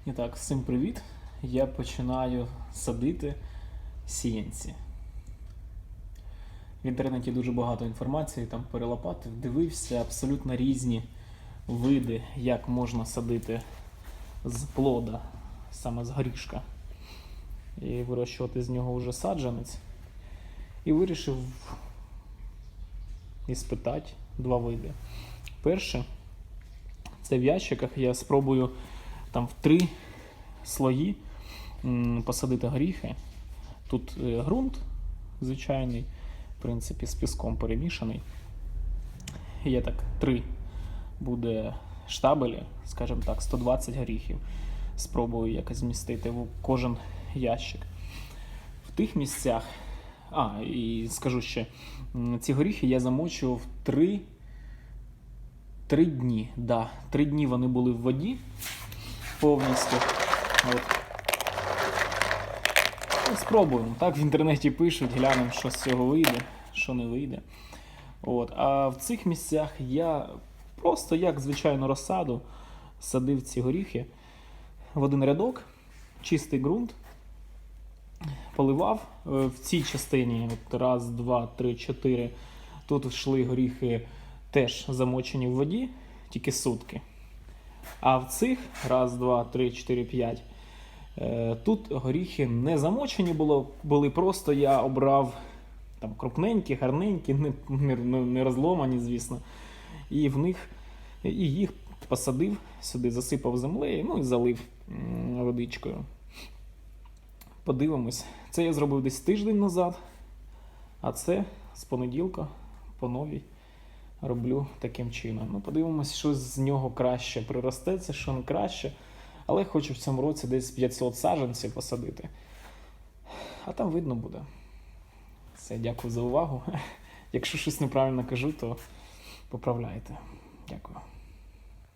І так, всім привіт! Я починаю садити сіянці. В інтернеті дуже багато інформації, там перелопатив, дивився абсолютно різні види, як можна садити з плода, саме з горішка. І вирощувати з нього вже саджанець. І вирішив іспитати два види. Перше, це в ящиках я спробую там в 3 слої посадити горіхи. Тут ґрунт звичайний, в принципі, з піском перемішаний. Є так 3 буде штабелі, скажімо так, 120 горіхів. Спробую якось змістити в кожен ящик. В тих місцях, і скажу ще, ці горіхи я замочував 3 дні. Да, 3 дні вони були в воді повністю. От. Спробуємо. Так в інтернеті пишуть, глянемо, що з цього вийде, що не вийде. От. А в цих місцях я просто, як звичайно, розсаду садив ці горіхи в один рядок, чистий ґрунт, поливав. В цій частині, от 1, 2, 3, 4, тут йшли горіхи теж замочені в воді, тільки сутки. А в цих 1, 2, 3, 4, 5 тут горіхи не замочені були, просто я обрав там крупненькі, гарненькі, не розломані, звісно. І їх посадив сюди, засипав землею, і залив водичкою. Подивимось. Це я зробив десь тиждень назад, а це з понеділка по новій роблю таким чином. Подивимось, що з нього краще приростеться, що не краще. Але хочу в цьому році десь 500 саджанців посадити. А там видно буде. Все, дякую за увагу. Якщо щось неправильно кажу, то поправляйте. Дякую.